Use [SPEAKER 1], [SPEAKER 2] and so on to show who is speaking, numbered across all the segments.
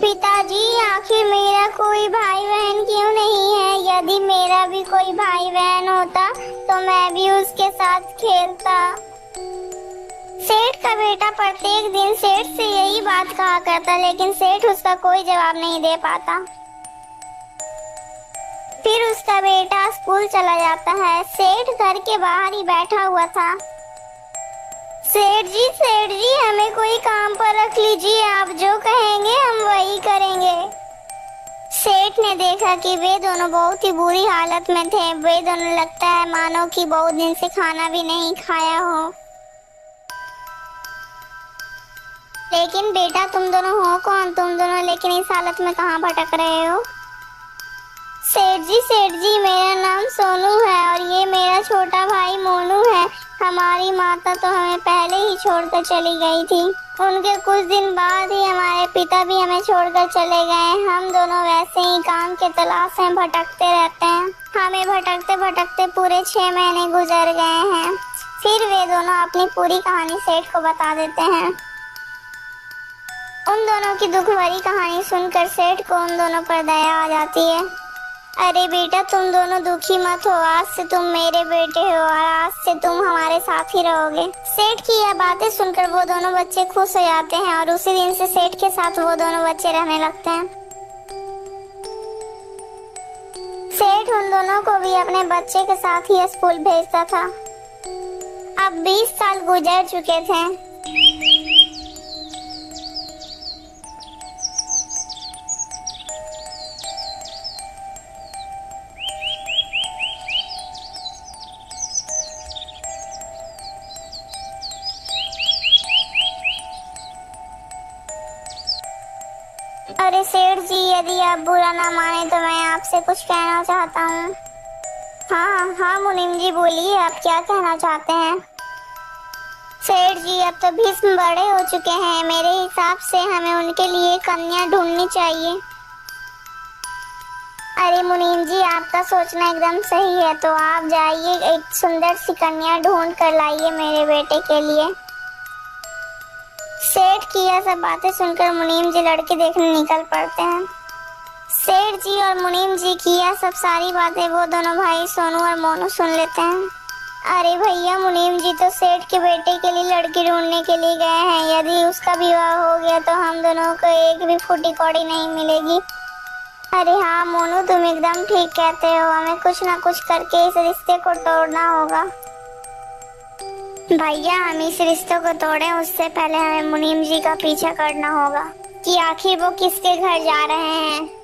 [SPEAKER 1] पिताजी, आखिर मेरा कोई भाई बहन क्यों नहीं है? यदि मेरा भी कोई भाई बहन होता तो मैं भी उसके साथ खेलता। सेठ का बेटा प्रत्येक दिन सेठ से यही बात कहा करता, लेकिन सेठ उसका कोई जवाब नहीं दे पाता। फिर उसका बेटा स्कूल चला जाता है। सेठ घर के बाहर ही बैठा हुआ था। सेठ जी, हमें कोई काम पर रख लीजिए, आप जो कहेंगे हम वही करेंगे। सेठ ने देखा कि वे दोनों बहुत ही बुरी हालत में थे। वे दोनों लगता है मानो कि बहुत दिन से खाना भी नहीं खाया हो। लेकिन बेटा, तुम दोनों हो कौन? तुम दोनों लेकिन इस हालत में कहाँ भटक रहे हो? सेठ जी, मेरा नाम सोनू है और ये मेरा छोटा भाई मोनू है। हमारी माता तो हमें पहले ही छोड़कर चली गई थी। उनके कुछ दिन बाद ही हमारे पिता भी हमें छोड़कर चले गए। हम दोनों वैसे ही काम के तलाश में भटकते रहते हैं। हमें भटकते भटकते पूरे 6 महीने गुजर गए हैं। फिर वे दोनों अपनी पूरी कहानी सेठ को बता देते हैं। उन दोनों की दुख भरी कहानी सुनकर सेठ को उन दोनों पर दया आ जाती है। अरे बेटा, तुम दोनों दुखी मत हो। आज से तुम मेरे बेटे हो और आज से तुम हमारे साथ ही रहोगे। सेठ की यह बातें सुनकर वो दोनों बच्चे खुश हो जाते हैं और उसी दिन से सेठ के साथ वो दोनों बच्चे रहने लगते हैं। सेठ उन दोनों को भी अपने बच्चे के साथ ही स्कूल भेजता था। अब 20 साल गुजर चुके थे। अरे सेठ जी, यदि आप बुरा ना माने तो मैं आपसे कुछ कहना चाहता हूँ। हाँ मुनीम जी, बोलिए, आप क्या कहना चाहते हैं? सेठ जी, अब तो भीष्म बड़े हो चुके हैं। मेरे हिसाब से हमें उनके लिए कन्या ढूंढनी चाहिए। अरे मुनीम जी, आपका सोचना एकदम सही है। तो आप जाइए, एक सुंदर सी कन्या ढूंढ कर लाइए मेरे बेटे के लिए। सेठ की यह सब बातें सुनकर मुनीम जी लड़के देखने निकल पड़ते हैं। सेठ जी और मुनीम जी की यह सब सारी बातें वो दोनों भाई सोनू और मोनू सुन लेते हैं। अरे भैया, मुनीम जी तो सेठ के बेटे के लिए लड़की ढूंढने के लिए गए हैं। यदि उसका विवाह हो गया तो हम दोनों को एक भी फूटी कौड़ी नहीं मिलेगी। अरे हाँ मोनू, तुम एकदम ठीक कहते हो। हमें कुछ ना कुछ करके इस रिश्ते को तोड़ना होगा। भैया, हम इस रिश्ते को तोड़ें उससे पहले हमें मुनीम जी का पीछा करना होगा कि आखिर वो किसके घर जा रहे हैं।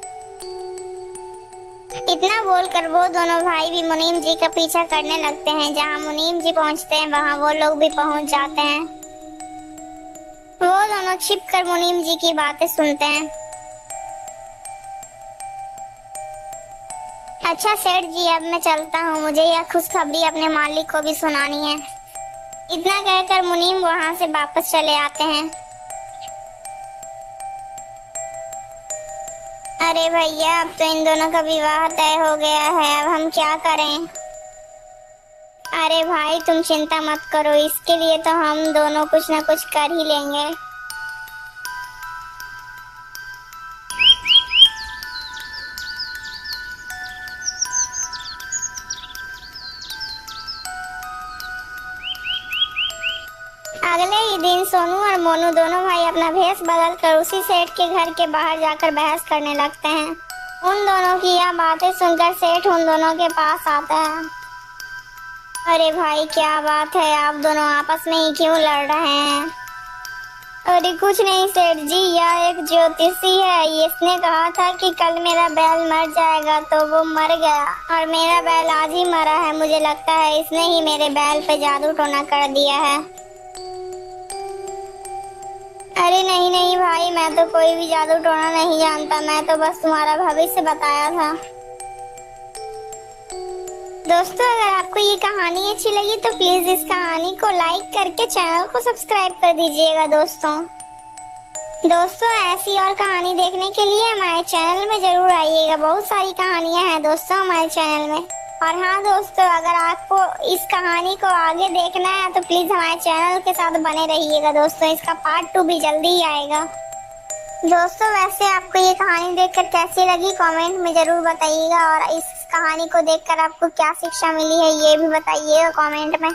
[SPEAKER 1] इतना बोलकर वो दोनों भाई भी मुनीम जी का पीछा करने लगते हैं। जहाँ मुनीम जी पहुँचते हैं वहाँ वो लोग भी पहुँच जाते हैं। वो दोनों छिपकर मुनीम जी की बातें सुनते हैं। अच्छा सेठ जी, अब मैं चलता हूँ। मुझे यह खुशखबरी अपने मालिक को भी सुनानी है। इतना कहकर मुनीम वहां से वापस चले आते हैं। अरे भैया, अब तो इन दोनों का विवाह तय हो गया है। अब हम क्या करें? अरे भाई, तुम चिंता मत करो, इसके लिए तो हम दोनों कुछ ना कुछ कर ही लेंगे। अगले ही दिन सोनू और मोनू दोनों भाई अपना भेष बदल कर उसी सेठ के घर के बाहर जाकर बहस करने लगते हैं। उन दोनों की यह बातें सुनकर सेठ उन दोनों के पास आता है। अरे भाई, क्या बात है? आप दोनों आपस में ही क्यों लड़ रहे हैं? अरे कुछ नहीं सेठ जी, यह एक ज्योतिषी है। इसने कहा था कि कल मेरा बैल मर जाएगा, तो वो मर गया और मेरा बैल आज ही मरा है। मुझे लगता है इसने ही मेरे बैल पे जादू टोना कर दिया है। अरे नहीं भाई, मैं तो कोई भी जादू टोना नहीं जानता। मैं तो बस तुम्हारा भविष्य बताया था। दोस्तों, अगर आपको ये कहानी अच्छी लगी तो प्लीज इस कहानी को लाइक करके चैनल को सब्सक्राइब कर दीजिएगा। दोस्तों ऐसी और कहानी देखने के लिए हमारे चैनल में जरूर आइएगा। बहुत सारी कहानियां हैं दोस्तों हमारे चैनल में। और हाँ दोस्तों, अगर आपको इस कहानी को आगे देखना है तो प्लीज हमारे चैनल के साथ बने रहिएगा। दोस्तों, इसका पार्ट 2 भी जल्दी ही आएगा। दोस्तों वैसे आपको ये कहानी देखकर कैसी लगी कमेंट में जरूर बताइएगा, और इस कहानी को देखकर आपको क्या शिक्षा मिली है ये भी बताइएगा कमेंट में।